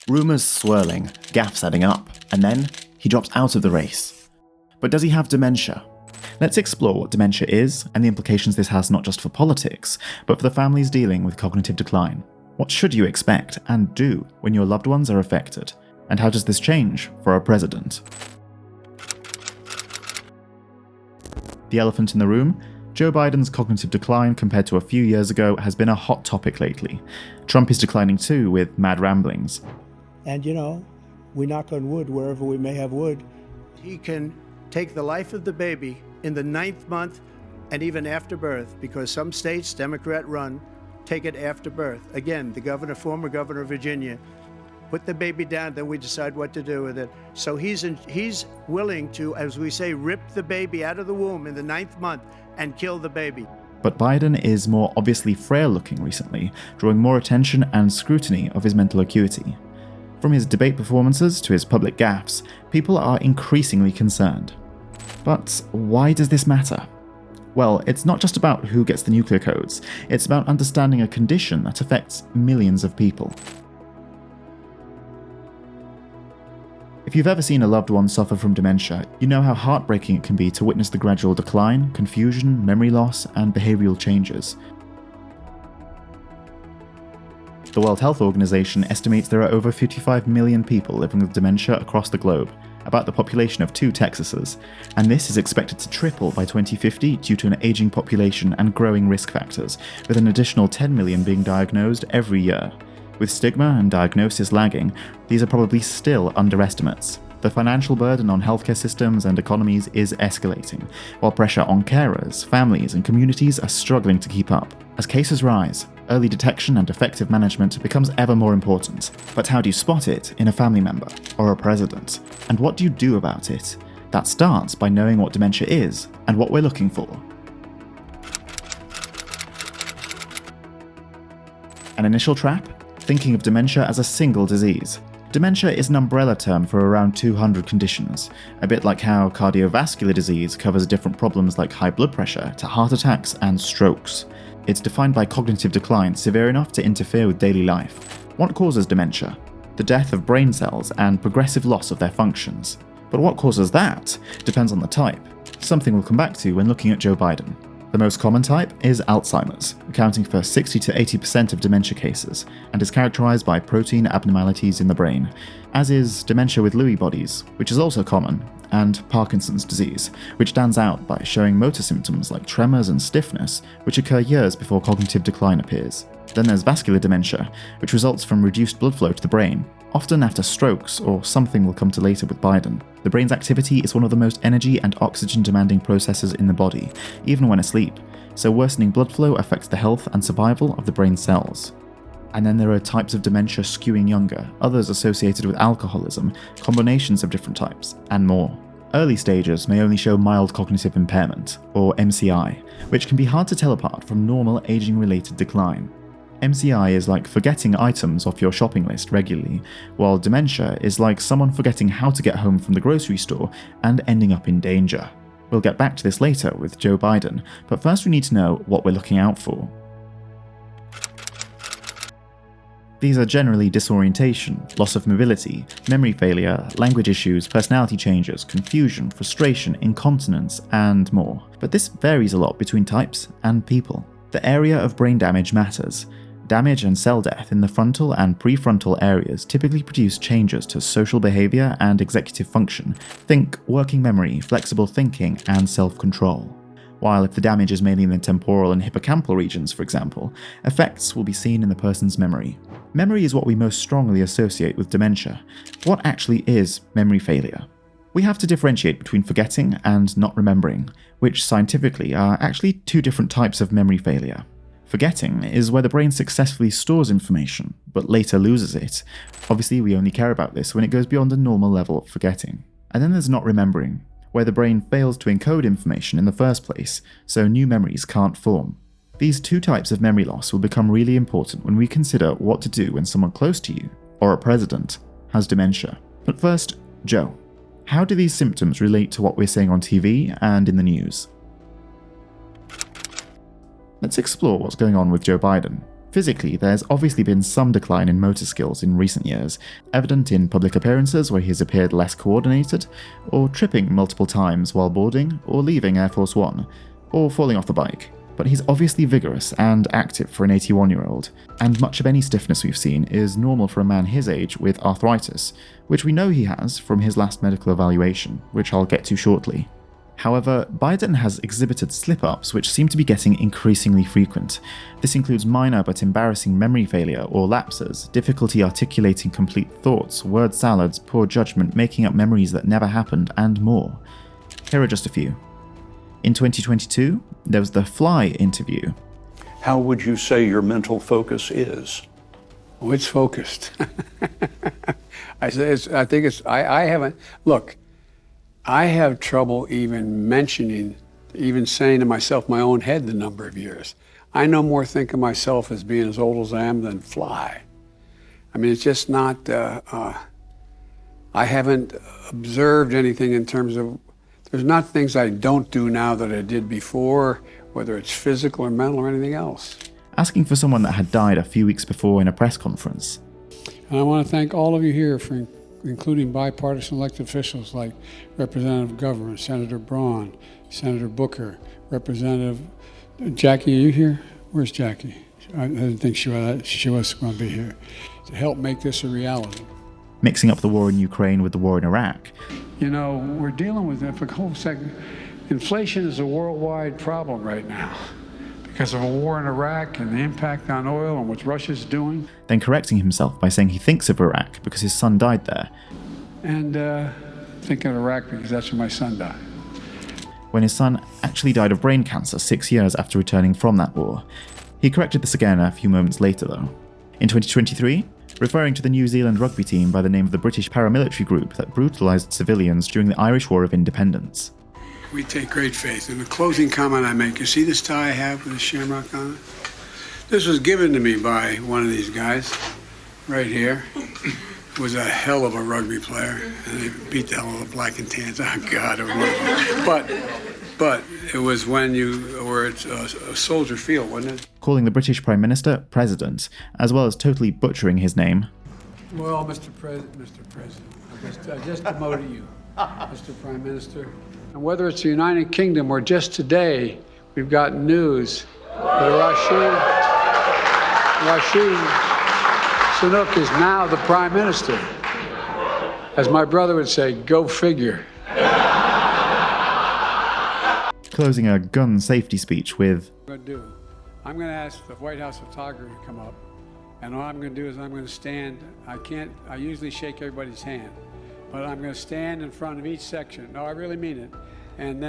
Rumours swirling, gaffes adding up, and then he drops out of the race. But does he have dementia? Let's explore what dementia is and the implications this has not just for politics, but for the families dealing with cognitive decline. What should you expect and do when your loved ones are affected? And how does this change for our president? The elephant in the room? Joe Biden's cognitive decline compared to a few years ago has been a hot topic lately. Trump is declining too, with mad ramblings. And we knock on wood wherever we may have wood. He can take the life of the baby in the 9th month and even after birth, because some states, Democrat run, take it after birth. Again, the former governor of Virginia, put the baby down, then we decide what to do with it. So he's willing to, as we say, rip the baby out of the womb in the 9th month and kill the baby. But Biden is more obviously frail looking recently, drawing more attention and scrutiny of his mental acuity. From his debate performances to his public gaffes, people are increasingly concerned. But why does this matter? Well, it's not just about who gets the nuclear codes, it's about understanding a condition that affects millions of people. If you've ever seen a loved one suffer from dementia, you know how heartbreaking it can be to witness the gradual decline, confusion, memory loss, and behavioural changes. The World Health Organization estimates there are over 55 million people living with dementia across the globe, about the population of 2 Texases, and this is expected to triple by 2050 due to an aging population and growing risk factors, with an additional 10 million being diagnosed every year. With stigma and diagnosis lagging, these are probably still underestimates. The financial burden on healthcare systems and economies is escalating, while pressure on carers, families, and communities are struggling to keep up. As cases rise, early detection and effective management becomes ever more important. But how do you spot it in a family member or a president? And what do you do about it? That starts by knowing what dementia is and what we're looking for. An initial trap? Thinking of dementia as a single disease. Dementia is an umbrella term for around 200 conditions, a bit like how cardiovascular disease covers different problems like high blood pressure to heart attacks and strokes. It's defined by cognitive decline severe enough to interfere with daily life. What causes dementia? The death of brain cells and progressive loss of their functions. But what causes that depends on the type, something we'll come back to when looking at Joe Biden. The most common type is Alzheimer's, accounting for 60 to 80% of dementia cases, and is characterized by protein abnormalities in the brain, as is dementia with Lewy bodies, which is also common, and Parkinson's disease, which stands out by showing motor symptoms like tremors and stiffness, which occur years before cognitive decline appears. Then there's vascular dementia, which results from reduced blood flow to the brain, often after strokes or something we'll come to later with Biden. The brain's activity is one of the most energy and oxygen demanding processes in the body, even when asleep, so worsening blood flow affects the health and survival of the brain cells. And then there are types of dementia skewing younger, others associated with alcoholism, combinations of different types, and more. Early stages may only show mild cognitive impairment, or MCI, which can be hard to tell apart from normal aging-related decline. MCI is like forgetting items off your shopping list regularly, while dementia is like someone forgetting how to get home from the grocery store and ending up in danger. We'll get back to this later with Joe Biden, but first we need to know what we're looking out for. These are generally disorientation, loss of mobility, memory failure, language issues, personality changes, confusion, frustration, incontinence, and more. But this varies a lot between types and people. The area of brain damage matters. Damage and cell death in the frontal and prefrontal areas typically produce changes to social behavior and executive function. Think working memory, flexible thinking, and self-control. While if the damage is mainly in the temporal and hippocampal regions, for example, effects will be seen in the person's memory. Memory is what we most strongly associate with dementia. What actually is memory failure? We have to differentiate between forgetting and not remembering, which scientifically are actually 2 different types of memory failure. Forgetting is where the brain successfully stores information, but later loses it. Obviously, we only care about this when it goes beyond a normal level of forgetting. And then there's not remembering, where the brain fails to encode information in the first place, so new memories can't form. These 2 types of memory loss will become really important when we consider what to do when someone close to you, or a president, has dementia. But first, Joe, how do these symptoms relate to what we're seeing on TV and in the news? Let's explore what's going on with Joe Biden. Physically, there's obviously been some decline in motor skills in recent years, evident in public appearances where he's appeared less coordinated, or tripping multiple times while boarding or leaving Air Force One, or falling off the bike. But he's obviously vigorous and active for an 81-year-old, and much of any stiffness we've seen is normal for a man his age with arthritis, which we know he has from his last medical evaluation, which I'll get to shortly. However, Biden has exhibited slip-ups which seem to be getting increasingly frequent. This includes minor but embarrassing memory failure or lapses, difficulty articulating complete thoughts, word salads, poor judgment, making up memories that never happened, and more. Here are just a few. In 2022, there was the Fly interview. How would you say your mental focus is? Oh, it's focused. I haven't, look, I have trouble even saying to myself my own head the number of years. I no more think of myself as being as old as I am than Fly. I mean, it's just not, I haven't observed anything in terms of, there's not things I don't do now that I did before, whether it's physical or mental or anything else. Asking for someone that had died a few weeks before in a press conference. And I want to thank all of you here for including bipartisan elected officials like Representative Governor, Senator Braun, Senator Booker, Representative Jackie. Are you here? Where's Jackie? I didn't think she was going to be here to help make this a reality. Mixing up the war in Ukraine with the war in Iraq. You know, we're dealing with it for a whole second. Inflation is a worldwide problem right now because of a war in Iraq and the impact on oil and what Russia's doing. Then correcting himself by saying he thinks of Iraq because his son died there. And thinking of Iraq because that's where my son died. When his son actually died of brain cancer 6 years after returning from that war. He corrected this again a few moments later though. In 2023, referring to the New Zealand rugby team by the name of the British paramilitary group that brutalised civilians during the Irish War of Independence. We take great faith. And the closing comment I make, you see this tie I have with the shamrock on it? This was given to me by one of these guys right here. Was a hell of a rugby player, and they beat the hell out of the black and tans. Oh God, but it was when you were at a soldier field, wasn't it? Calling the British Prime Minister President, as well as totally butchering his name. Well, Mr. President, I just demoted you, Mr. Prime Minister. And whether it's the United Kingdom or just today, we've got news that Rashid Sunak is now the Prime Minister. As my brother would say, go figure. Closing a gun safety speech with, I'm going to ask the White House photographer to come up. And all I'm going to do is I'm going to stand. I usually shake everybody's hand. But I'm going to stand in front of each section. No, I really mean it. And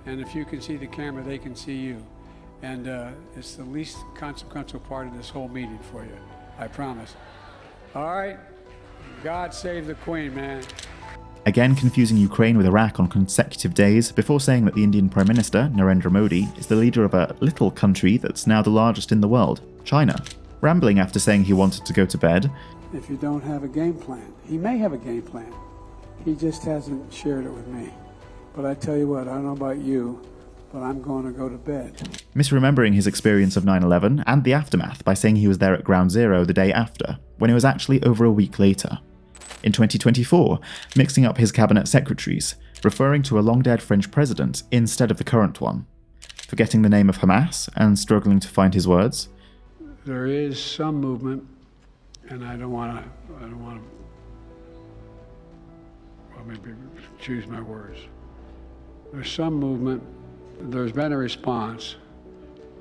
if you can see the camera, they can see you. And it's the least consequential part of this whole meeting for you. I promise. All right? God save the Queen, man. Again confusing Ukraine with Iraq on consecutive days before saying that the Indian Prime Minister, Narendra Modi, is the leader of a little country that's now the largest in the world, China. Rambling after saying he wanted to go to bed. If you don't have a game plan, he may have a game plan. He just hasn't shared it with me. But I tell you what, I don't know about you, but I'm going to go to bed. Misremembering his experience of 9/11 and the aftermath by saying he was there at Ground Zero the day after, when it was actually over a week later. In 2024, mixing up his cabinet secretaries, referring to a long-dead French president instead of the current one. Forgetting the name of Hamas and struggling to find his words. There is some movement, and I don't want to, well, maybe choose my words. There's some movement. There's been a response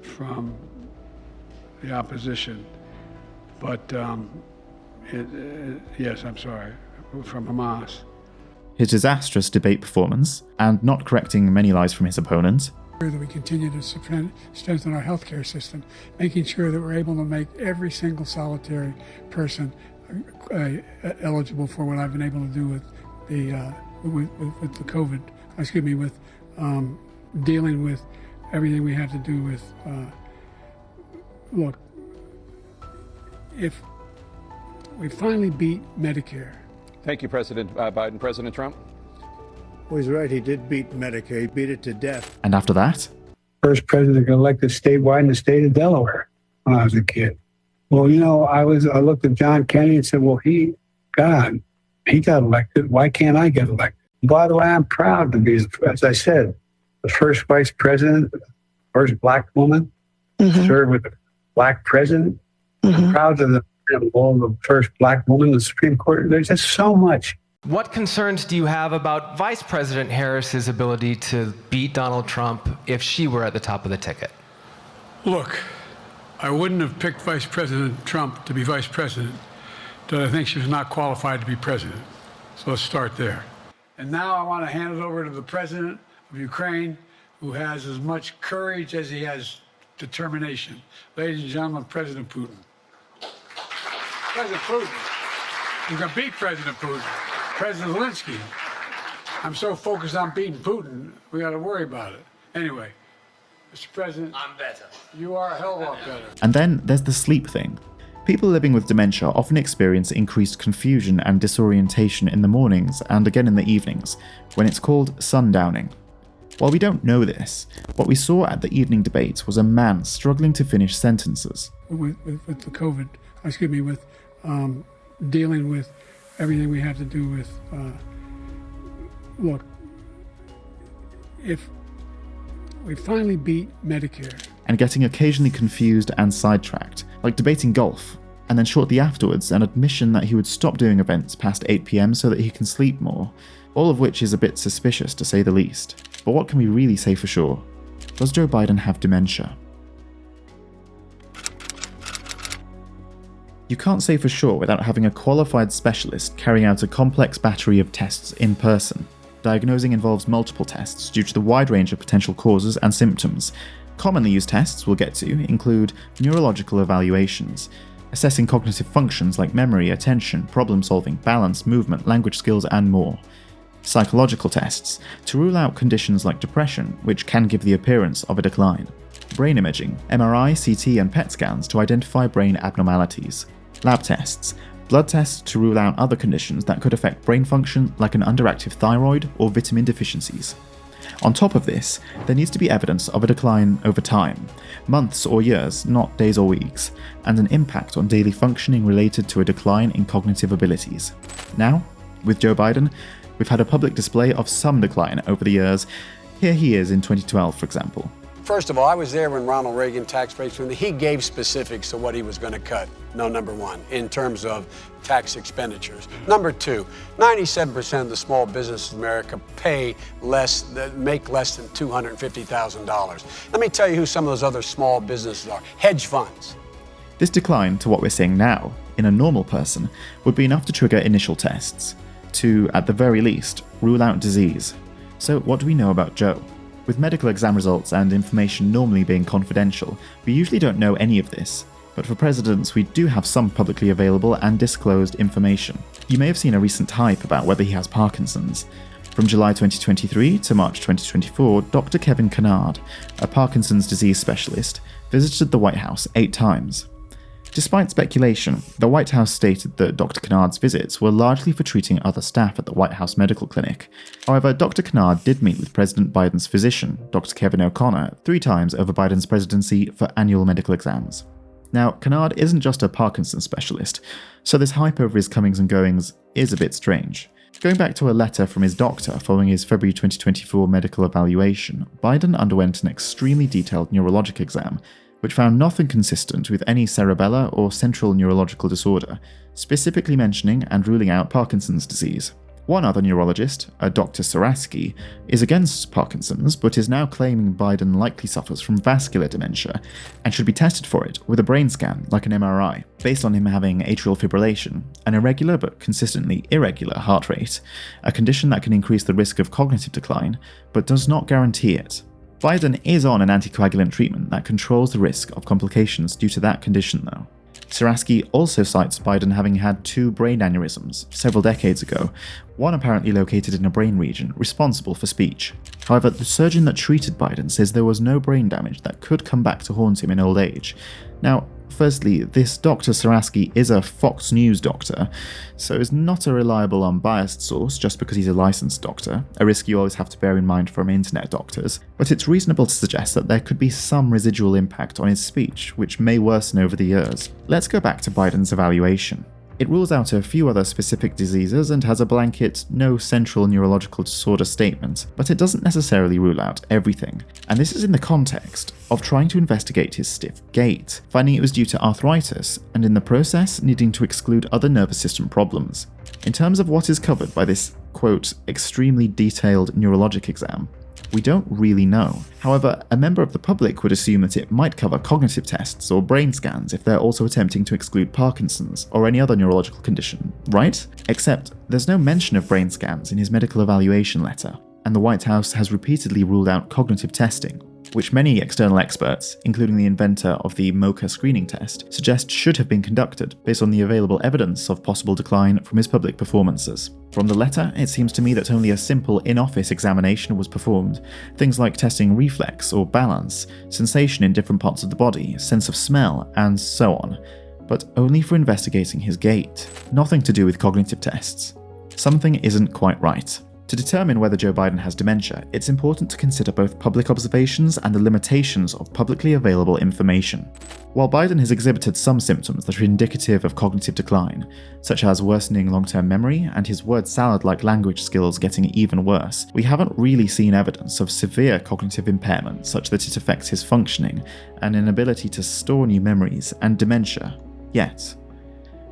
from the opposition, but yes, I'm sorry, from Hamas. His disastrous debate performance, and not correcting many lies from his opponents. That we continue to strengthen our healthcare system, making sure that we're able to make every single solitary person eligible for what I've been able to do with the COVID. With dealing with everything we have to do with. Look, if we finally beat Medicare. Thank you, President Biden. President Trump? Well, he's right. He did beat Medicare. He beat it to death. And after that? First president elected statewide in the state of Delaware when I was a kid. Well, I looked at John Kennedy and said, well, he got elected. Why can't I get elected? By the way, I'm proud to be, as I said, the first vice president, first black woman to serve with a black president. I'm proud of the first black woman in the Supreme Court. There's just so much. What concerns do you have about Vice President Harris's ability to beat Donald Trump if she were at the top of the ticket? Look, I wouldn't have picked Vice President Trump to be vice president, but I think she was not qualified to be president. So let's start there. And now I want to hand it over to the president of Ukraine, who has as much courage as he has determination. Ladies and gentlemen, President Putin. President Putin. You can beat President Putin. President Zelensky. I'm so focused on beating Putin, we got to worry about it. Anyway, Mr. President, I'm better. You are a hell of a lot better. And then there's the sleep thing. People living with dementia often experience increased confusion and disorientation in the mornings and again in the evenings, when it's called sundowning. While we don't know this, what we saw at the evening debates was a man struggling to finish sentences. With the COVID, with dealing with everything we have to do with, look, if we finally beat Medicare. And getting occasionally confused and sidetracked, like debating golf, and then shortly afterwards an admission that he would stop doing events past 8 PM so that he can sleep more, all of which is a bit suspicious to say the least. But what can we really say for sure? Does Joe Biden have dementia? You can't say for sure without having a qualified specialist carrying out a complex battery of tests in person. Diagnosing involves multiple tests due to the wide range of potential causes and symptoms. Commonly used tests we'll get to include neurological evaluations, assessing cognitive functions like memory, attention, problem-solving, balance, movement, language skills, and more. Psychological tests to rule out conditions like depression, which can give the appearance of a decline. Brain imaging, MRI, CT, and PET scans to identify brain abnormalities. Lab tests, blood tests to rule out other conditions that could affect brain function like an underactive thyroid or vitamin deficiencies. On top of this, there needs to be evidence of a decline over time, months or years, not days or weeks, and an impact on daily functioning related to a decline in cognitive abilities. Now, with Joe Biden, we've had a public display of some decline over the years. Here he is in 2012, for example. First of all, I was there when Ronald Reagan tax rates, when he gave specifics of what he was going to cut. No, number one, in terms of tax expenditures. Number two, 97% of the small businesses in America make less than $250,000. Let me tell you who some of those other small businesses are. Hedge funds. This decline to what we're seeing now, in a normal person, would be enough to trigger initial tests, to, at the very least, rule out disease. So what do we know about Joe? With medical exam results and information normally being confidential, we usually don't know any of this, but for presidents we do have some publicly available and disclosed information. You may have seen a recent hype about whether he has Parkinson's. From July 2023 to March 2024, Dr. Kevin Kennard, a Parkinson's disease specialist, visited the White House 8 times. Despite speculation, the White House stated that Dr. Kennard's visits were largely for treating other staff at the White House Medical Clinic. However, Dr. Kennard did meet with President Biden's physician, Dr. Kevin O'Connor, 3 times over Biden's presidency for annual medical exams. Now, Kennard isn't just a Parkinson's specialist, so this hype over his comings and goings is a bit strange. Going back to a letter from his doctor following his February 2024 medical evaluation, Biden underwent an extremely detailed neurologic exam, which found nothing consistent with any cerebellar or central neurological disorder, specifically mentioning and ruling out Parkinson's disease. One other neurologist, a Dr. Sarasky, is against Parkinson's but is now claiming Biden likely suffers from vascular dementia and should be tested for it with a brain scan like an MRI, based on him having atrial fibrillation, an irregular but consistently irregular heart rate, a condition that can increase the risk of cognitive decline but does not guarantee it. Biden is on an anticoagulant treatment that controls the risk of complications due to that condition though. Sarasky also cites Biden having had 2 brain aneurysms several decades ago, one apparently located in a brain region responsible for speech. However, the surgeon that treated Biden says there was no brain damage that could come back to haunt him in old age. Now, Firstly, this Dr. Saraski is a Fox News doctor, so is not a reliable, unbiased source just because he's a licensed doctor, a risk you always have to bear in mind from internet doctors, but it's reasonable to suggest that there could be some residual impact on his speech, which may worsen over the years. Let's go back to Biden's evaluation. It rules out a few other specific diseases and has a blanket no central neurological disorder statement, but it doesn't necessarily rule out everything. And this is in the context of trying to investigate his stiff gait, finding it was due to arthritis, and in the process needing to exclude other nervous system problems. In terms of what is covered by this, quote, extremely detailed neurologic exam, we don't really know. However, a member of the public would assume that it might cover cognitive tests or brain scans if they're also attempting to exclude Parkinson's or any other neurological condition, right? Except there's no mention of brain scans in his medical evaluation letter, and the White House has repeatedly ruled out cognitive testing, which many external experts, including the inventor of the MoCA screening test, suggest should have been conducted based on the available evidence of possible decline from his public performances. From the letter, it seems to me that only a simple in-office examination was performed, things like testing reflex or balance, sensation in different parts of the body, sense of smell, and so on, but only for investigating his gait, nothing to do with cognitive tests. Something isn't quite right. To determine whether Joe Biden has dementia, it's important to consider both public observations and the limitations of publicly available information. While Biden has exhibited some symptoms that are indicative of cognitive decline, such as worsening long-term memory and his word salad-like language skills getting even worse, we haven't really seen evidence of severe cognitive impairment such that it affects his functioning, an inability to store new memories, and dementia, yet.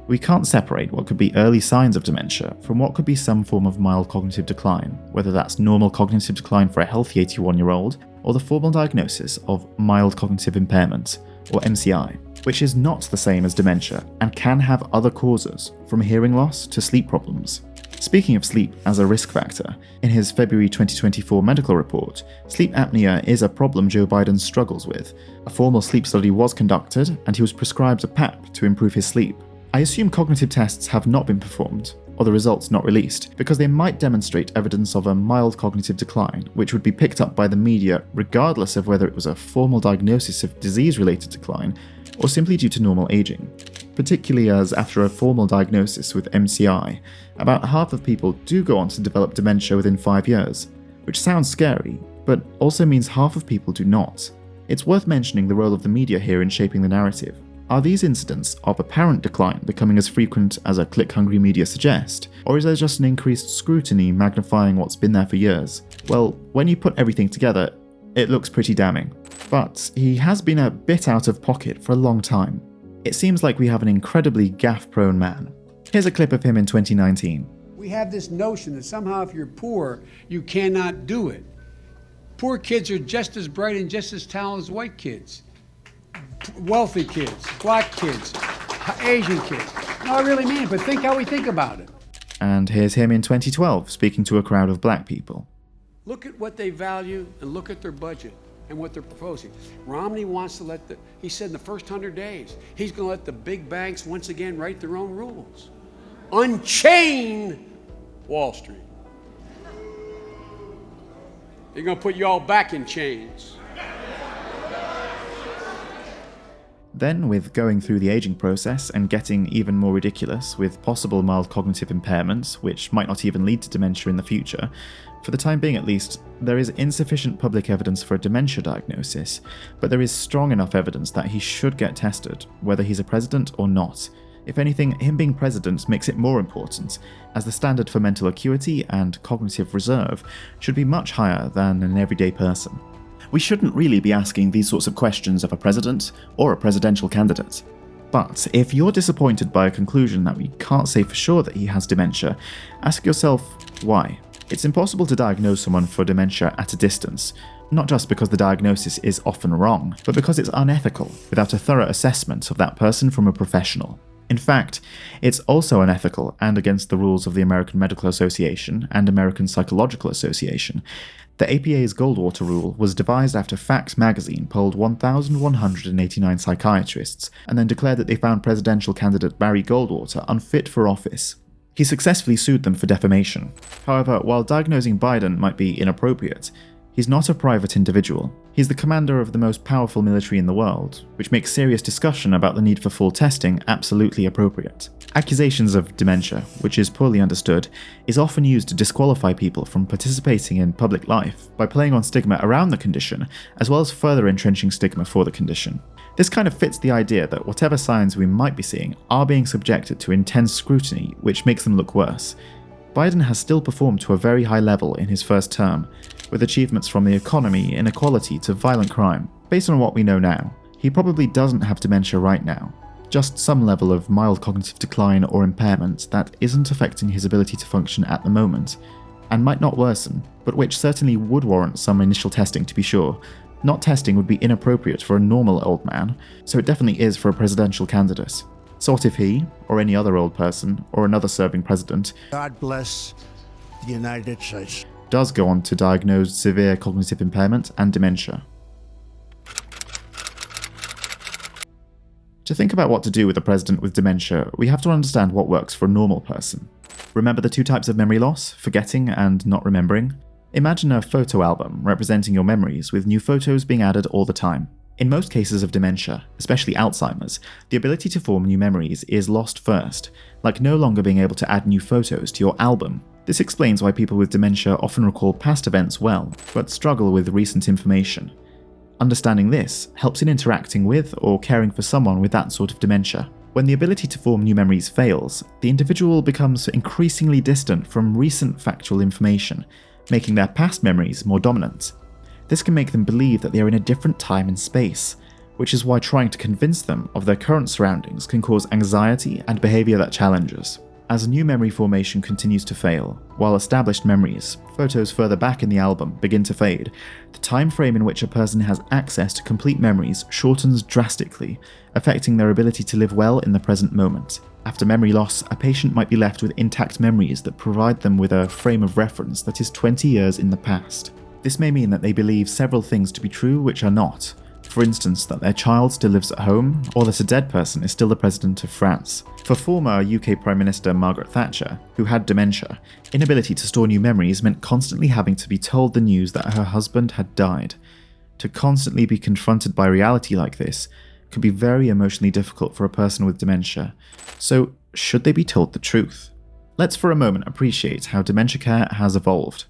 We can't separate what could be early signs of dementia from what could be some form of mild cognitive decline, whether that's normal cognitive decline for a healthy 81-year-old, or the formal diagnosis of mild cognitive impairment, or MCI, which is not the same as dementia and can have other causes, from hearing loss to sleep problems. Speaking of sleep as a risk factor, in his February 2024 medical report, sleep apnea is a problem Joe Biden struggles with. A formal sleep study was conducted, and he was prescribed a PAP to improve his sleep. I assume cognitive tests have not been performed, or the results not released, because they might demonstrate evidence of a mild cognitive decline, which would be picked up by the media regardless of whether it was a formal diagnosis of disease-related decline or simply due to normal aging. Particularly as after a formal diagnosis with MCI, about half of people do go on to develop dementia within 5 years, which sounds scary, but also means half of people do not. It's worth mentioning the role of the media here in shaping the narrative. Are these incidents of apparent decline becoming as frequent as a click-hungry media suggest, or is there just an increased scrutiny magnifying what's been there for years? Well, when you put everything together, it looks pretty damning. But he has been a bit out of pocket for a long time. It seems like we have an incredibly gaffe-prone man. Here's a clip of him in 2019. We have this notion that somehow if you're poor, you cannot do it. Poor kids are just as bright and just as talented as white kids. Wealthy kids, black kids, Asian kids. No, I really mean it, but think how we think about it. And here's him in 2012 speaking to a crowd of black people. Look at what they value and look at their budget and what they're proposing. Romney wants to he said in the first 100 days, he's going to let the big banks once again write their own rules. Unchain Wall Street. They're going to put you all back in chains. Then, with going through the aging process and getting even more ridiculous with possible mild cognitive impairments, which might not even lead to dementia in the future, for the time being at least, there is insufficient public evidence for a dementia diagnosis, but there is strong enough evidence that he should get tested, whether he's a president or not. If anything, him being president makes it more important, as the standard for mental acuity and cognitive reserve should be much higher than an everyday person. We shouldn't really be asking these sorts of questions of a president or a presidential candidate. But if you're disappointed by a conclusion that we can't say for sure that he has dementia, ask yourself why. It's impossible to diagnose someone for dementia at a distance, not just because the diagnosis is often wrong, but because it's unethical without a thorough assessment of that person from a professional. In fact, it's also unethical and against the rules of the American Medical Association and American Psychological Association. The APA's Goldwater Rule was devised after Facts magazine polled 1,189 psychiatrists and then declared that they found presidential candidate Barry Goldwater unfit for office. He successfully sued them for defamation. However, while diagnosing Biden might be inappropriate, He's not a private individual. He's the commander of the most powerful military in the world, which makes serious discussion about the need for full testing absolutely appropriate. Accusations of dementia, which is poorly understood, is often used to disqualify people from participating in public life by playing on stigma around the condition, as well as further entrenching stigma for the condition. This kind of fits the idea that whatever signs we might be seeing are being subjected to intense scrutiny, which makes them look worse. Biden has still performed to a very high level in his first term, with achievements from the economy, inequality to violent crime. Based on what we know now, he probably doesn't have dementia right now, just some level of mild cognitive decline or impairment that isn't affecting his ability to function at the moment, and might not worsen, but which certainly would warrant some initial testing to be sure. Not testing would be inappropriate for a normal old man, so it definitely is for a presidential candidate. So what if he, or any other old person, or another serving president, God bless the United States, does go on to diagnose severe cognitive impairment and dementia? To think about what to do with a president with dementia, we have to understand what works for a normal person. Remember the two types of memory loss, forgetting and not remembering? Imagine a photo album representing your memories with new photos being added all the time. In most cases of dementia, especially Alzheimer's, the ability to form new memories is lost first, like no longer being able to add new photos to your album. This explains why people with dementia often recall past events well, but struggle with recent information. Understanding this helps in interacting with or caring for someone with that sort of dementia. When the ability to form new memories fails, the individual becomes increasingly distant from recent factual information, making their past memories more dominant. This can make them believe that they are in a different time and space, which is why trying to convince them of their current surroundings can cause anxiety and behavior that challenges. As new memory formation continues to fail, while established memories, photos further back in the album, begin to fade, the time frame in which a person has access to complete memories shortens drastically, affecting their ability to live well in the present moment. After memory loss, a patient might be left with intact memories that provide them with a frame of reference that is 20 years in the past. This may mean that they believe several things to be true which are not. For instance, that their child still lives at home, or that a dead person is still the President of France. For former UK Prime Minister Margaret Thatcher, who had dementia, inability to store new memories meant constantly having to be told the news that her husband had died. To constantly be confronted by reality like this could be very emotionally difficult for a person with dementia. So, should they be told the truth? Let's for a moment appreciate how dementia care has evolved.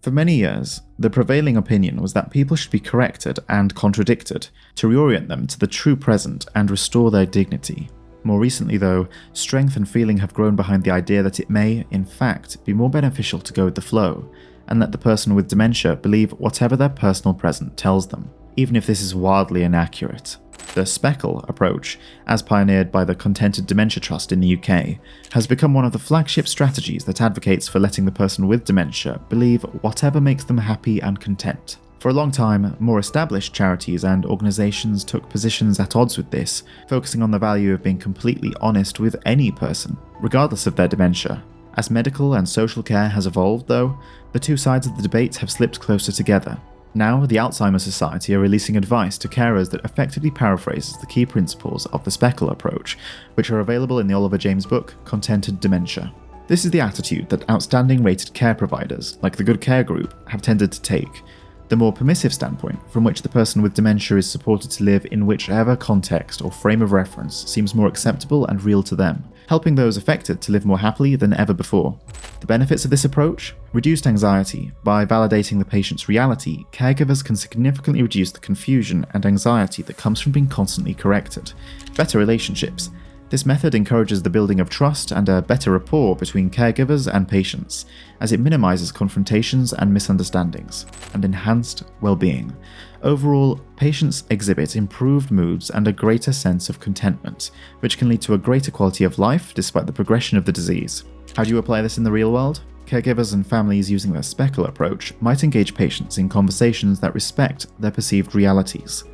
For many years, the prevailing opinion was that people should be corrected and contradicted to reorient them to the true present and restore their dignity. More recently though, strength and feeling have grown behind the idea that it may, in fact, be more beneficial to go with the flow, and let the person with dementia believe whatever their personal present tells them, even if this is wildly inaccurate. The speckle approach, as pioneered by the Contented Dementia Trust in the UK, has become one of the flagship strategies that advocates for letting the person with dementia believe whatever makes them happy and content. For a long time, more established charities and organisations took positions at odds with this, focusing on the value of being completely honest with any person, regardless of their dementia. As medical and social care has evolved, though, the two sides of the debate have slipped closer together. Now, the Alzheimer Society are releasing advice to carers that effectively paraphrases the key principles of the speckle approach, which are available in the Oliver James book, Contented Dementia. This is the attitude that outstanding rated care providers, like the Good Care Group, have tended to take, the more permissive standpoint from which the person with dementia is supported to live in whichever context or frame of reference seems more acceptable and real to them, helping those affected to live more happily than ever before. The benefits of this approach? Reduced anxiety. By validating the patient's reality, caregivers can significantly reduce the confusion and anxiety that comes from being constantly corrected. Better relationships. This method encourages the building of trust and a better rapport between caregivers and patients, as it minimizes confrontations and misunderstandings, and enhanced well-being. Overall, patients exhibit improved moods and a greater sense of contentment, which can lead to a greater quality of life despite the progression of the disease. How do you apply this in the real world? Caregivers and families using the speckle approach might engage patients in conversations that respect their perceived realities.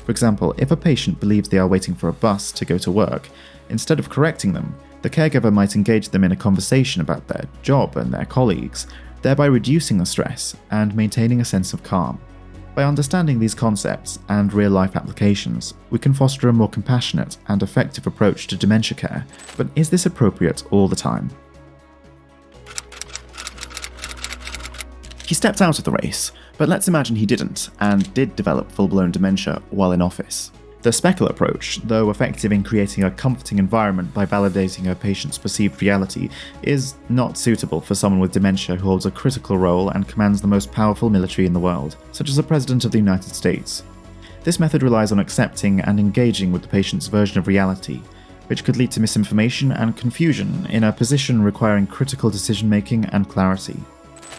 For example, if a patient believes they are waiting for a bus to go to work, instead of correcting them, the caregiver might engage them in a conversation about their job and their colleagues, thereby reducing the stress and maintaining a sense of calm. By understanding these concepts and real-life applications, we can foster a more compassionate and effective approach to dementia care, but is this appropriate all the time? He stepped out of the race, but let's imagine he didn't, and did develop full-blown dementia while in office. The speckle approach, though effective in creating a comforting environment by validating a patient's perceived reality, is not suitable for someone with dementia who holds a critical role and commands the most powerful military in the world, such as the President of the United States. This method relies on accepting and engaging with the patient's version of reality, which could lead to misinformation and confusion in a position requiring critical decision-making and clarity.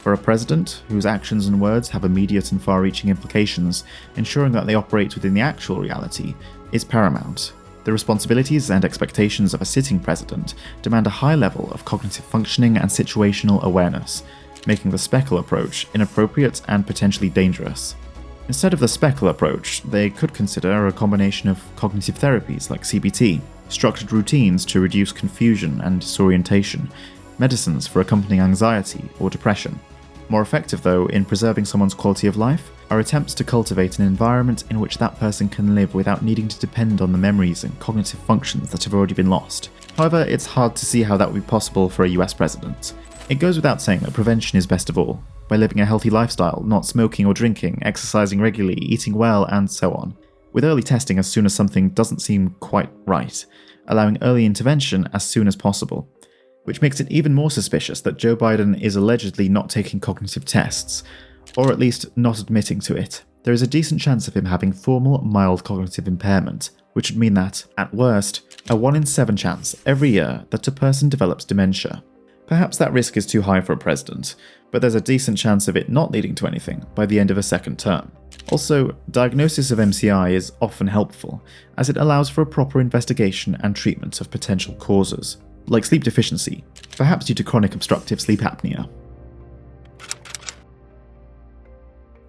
For a president, whose actions and words have immediate and far-reaching implications, ensuring that they operate within the actual reality is paramount. The responsibilities and expectations of a sitting president demand a high level of cognitive functioning and situational awareness, making the speckle approach inappropriate and potentially dangerous. Instead of the speckle approach, they could consider a combination of cognitive therapies like CBT, structured routines to reduce confusion and disorientation, medicines for accompanying anxiety or depression. More effective, though, in preserving someone's quality of life are attempts to cultivate an environment in which that person can live without needing to depend on the memories and cognitive functions that have already been lost. However, it's hard to see how that would be possible for a US president. It goes without saying that prevention is best of all, by living a healthy lifestyle, not smoking or drinking, exercising regularly, eating well, and so on. With early testing as soon as something doesn't seem quite right, allowing early intervention as soon as possible. Which makes it even more suspicious that Joe Biden is allegedly not taking cognitive tests, or at least not admitting to it. There is a decent chance of him having formal, mild cognitive impairment, which would mean that, at worst, a 1 in 7 chance every year that a person develops dementia. Perhaps that risk is too high for a president, but there's a decent chance of it not leading to anything by the end of a second term. Also, diagnosis of MCI is often helpful, as it allows for a proper investigation and treatment of potential causes, like sleep deficiency, perhaps due to chronic obstructive sleep apnea.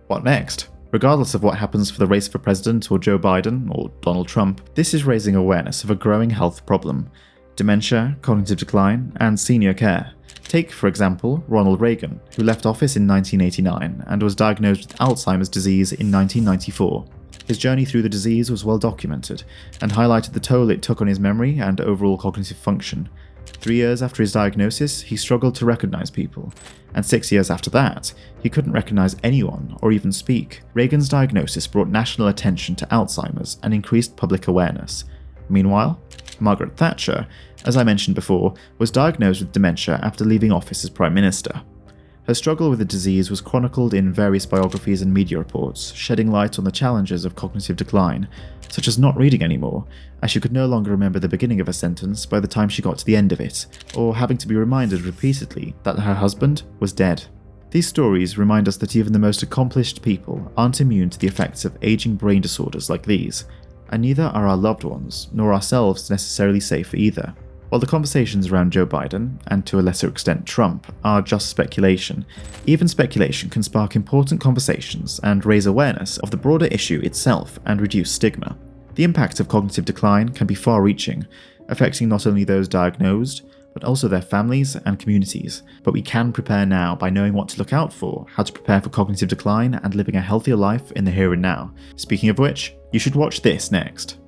What next? Regardless of what happens for the race for president or Joe Biden or Donald Trump, this is raising awareness of a growing health problem: dementia, cognitive decline, and senior care. Take, for example, Ronald Reagan, who left office in 1989 and was diagnosed with Alzheimer's disease in 1994. His journey through the disease was well documented and highlighted the toll it took on his memory and overall cognitive function. 3 years after his diagnosis, he struggled to recognize people, and 6 years after that, he couldn't recognize anyone or even speak. Reagan's diagnosis brought national attention to Alzheimer's and increased public awareness. Meanwhile, Margaret Thatcher, as I mentioned before, was diagnosed with dementia after leaving office as Prime Minister. Her struggle with the disease was chronicled in various biographies and media reports, shedding light on the challenges of cognitive decline, such as not reading anymore, as she could no longer remember the beginning of a sentence by the time she got to the end of it, or having to be reminded repeatedly that her husband was dead. These stories remind us that even the most accomplished people aren't immune to the effects of aging brain disorders like these, and neither are our loved ones, nor ourselves necessarily safe either. While the conversations around Joe Biden, and to a lesser extent Trump, are just speculation, even speculation can spark important conversations and raise awareness of the broader issue itself and reduce stigma. The impact of cognitive decline can be far-reaching, affecting not only those diagnosed, but also their families and communities. But we can prepare now by knowing what to look out for, how to prepare for cognitive decline, and living a healthier life in the here and now. Speaking of which, you should watch this next.